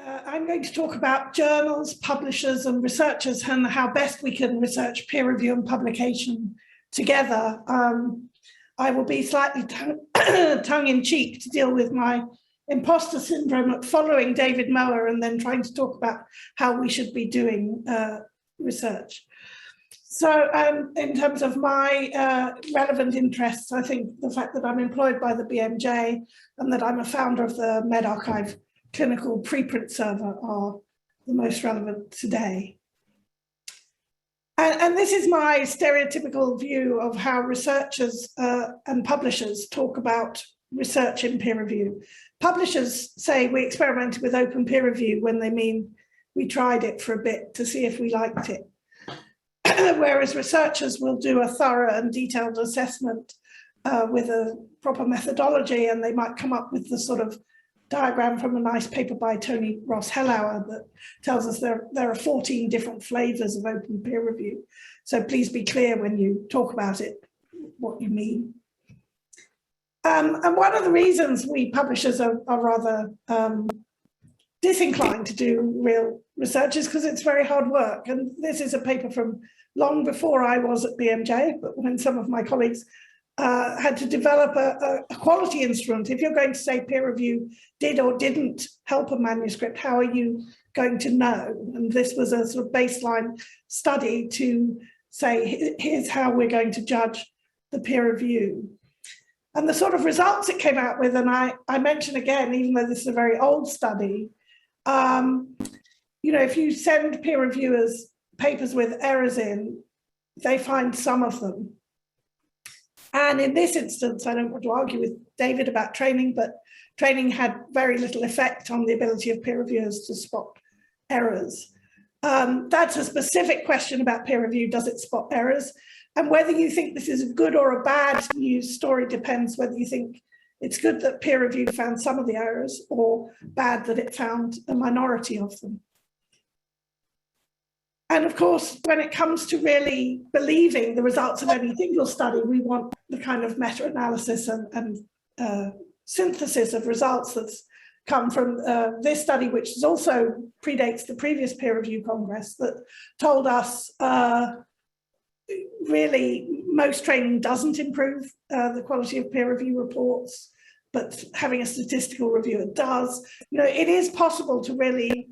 I'm going to talk about journals, publishers and researchers and how best we can research peer review and publication together. I will be slightly tongue-in-cheek to deal with my imposter syndrome of following David Mower and then trying to talk about how we should be doing research. So in terms of my relevant interests, I think the fact that I'm employed by the BMJ and that I'm a founder of the medRxiv clinical preprint server are the most relevant today. And this is my stereotypical view of how researchers and publishers talk about research in peer review. Publishers say we experimented with open peer review when they mean we tried it for a bit to see if we liked it. Whereas researchers will do a thorough and detailed assessment with a proper methodology, and they might come up with the sort of diagram from a nice paper by Tony Ross-Hellauer that tells us there are 14 different flavors of open peer review. So please be clear when you talk about it, what you mean. And one of the reasons we publishers are rather disinclined to do real research is because it's very hard work. And this is a paper from long before I was at BMJ, but when some of my colleagues had to develop a quality instrument. If you're going to say peer review did or didn't help a manuscript, how are you going to know? And this was a sort of baseline study to say, here's how we're going to judge the peer review. And the sort of results it came out with, and I mention again, even though this is a very old study, you know, if you send peer reviewers papers with errors in, they find some of them. And in this instance, I don't want to argue with David about training, but training had very little effect on the ability of peer reviewers to spot errors. That's a specific question about peer review. Does it spot errors? And whether you think this is a good or a bad news story depends whether you think it's good that peer review found some of the errors or bad that it found a minority of them. And of course, when it comes to really believing the results of any single study, we want the kind of meta-analysis and synthesis of results that's come from this study, which is also predates the previous peer review congress, that told us really most training doesn't improve the quality of peer review reports, but having a statistical review, it does. You know, it is possible to really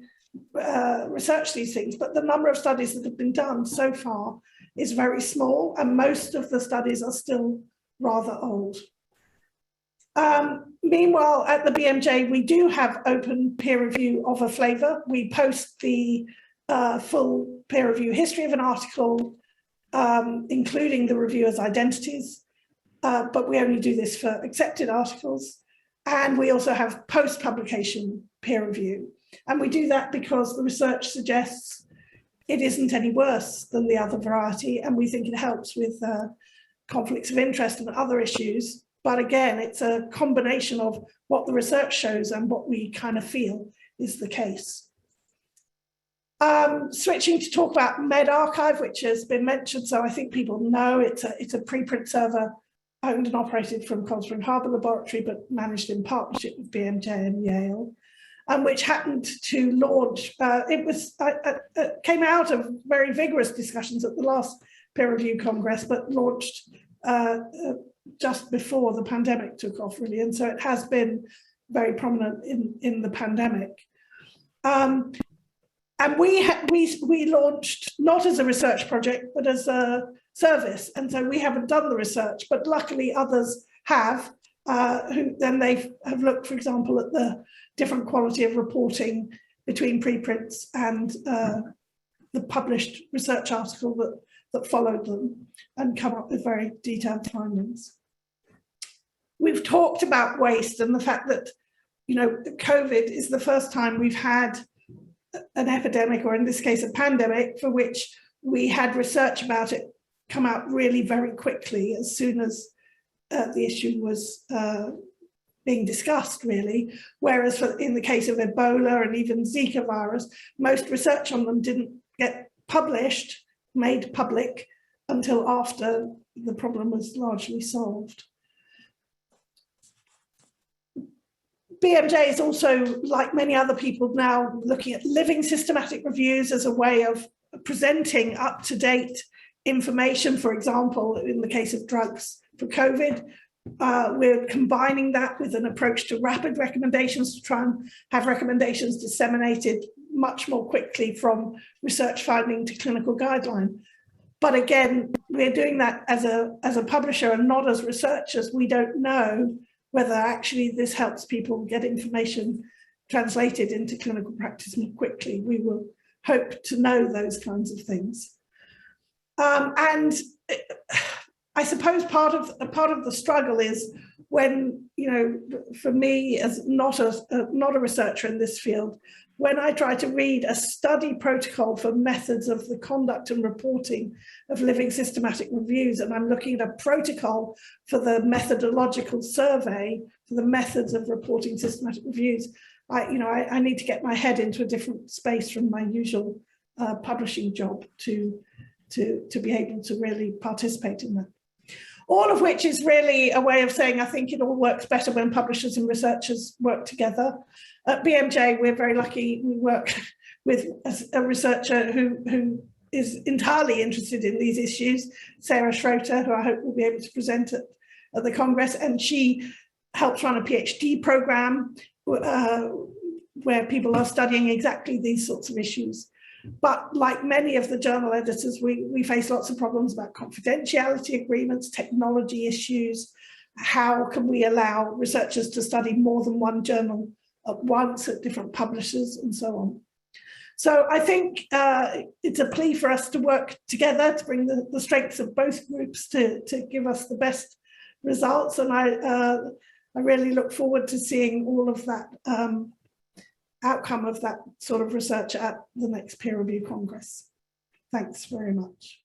research these things, but the number of studies that have been done so far is very small, and most of the studies are still rather old. Meanwhile, at the BMJ, we do have open peer review of a flavour. We post the full peer review history of an article, including the reviewer's identities, but we only do this for accepted articles. And we also have post-publication peer review. And we do that because the research suggests it isn't any worse than the other variety, and we think it helps with conflicts of interest and other issues. But again, it's a combination of what the research shows and what we kind of feel is the case. Switching to talk about medRxiv, which has been mentioned, so I think people know it's a preprint server owned and operated from Cold Spring Harbor Laboratory, but managed in partnership with BMJ and Yale. Which happened to launch, it came out of very vigorous discussions at the last peer review congress, but launched just before the pandemic took off, really. And so it has been very prominent in the pandemic. And we launched not as a research project, but as a service. And so we haven't done the research, but luckily others have, who then they have looked, for example, at the different quality of reporting between preprints and the published research article that followed them, and come up with very detailed findings. We've talked about waste and the fact that, you know, COVID is the first time we've had an epidemic, or in this case, a pandemic, for which we had research about it come out really very quickly as soon as the issue was being discussed, really, whereas in the case of Ebola and even Zika virus, most research on them didn't get published, made public, until after the problem was largely solved. BMJ is also, like many other people now, looking at living systematic reviews as a way of presenting up-to-date information. For example, in the case of drugs for COVID, we're combining that with an approach to rapid recommendations to try and have recommendations disseminated much more quickly from research finding to clinical guideline. But again, we're doing that as a publisher and not as researchers. We don't know whether actually this helps people get information translated into clinical practice more quickly. We will hope to know those kinds of things. And I suppose part of the struggle is when, you know, for me as not a researcher in this field, when I try to read a study protocol for methods of the conduct and reporting of living systematic reviews, and I'm looking at a protocol for the methodological survey for the methods of reporting systematic reviews, I need to get my head into a different space from my usual publishing job to be able to really participate in that. All of which is really a way of saying I think it all works better when publishers and researchers work together. At BMJ, we're very lucky. We work with a researcher who is entirely interested in these issues, Sarah Schroeter, who I hope will be able to present at the Congress, and she helps run a PhD program where people are studying exactly these sorts of issues. But like many of the journal editors, we face lots of problems about confidentiality agreements, technology issues. How can we allow researchers to study more than one journal at once at different publishers and so on? So I think it's a plea for us to work together to bring the strengths of both groups to give us the best results. And I really look forward to seeing all of that outcome of that sort of research at the next peer review congress. Thanks very much.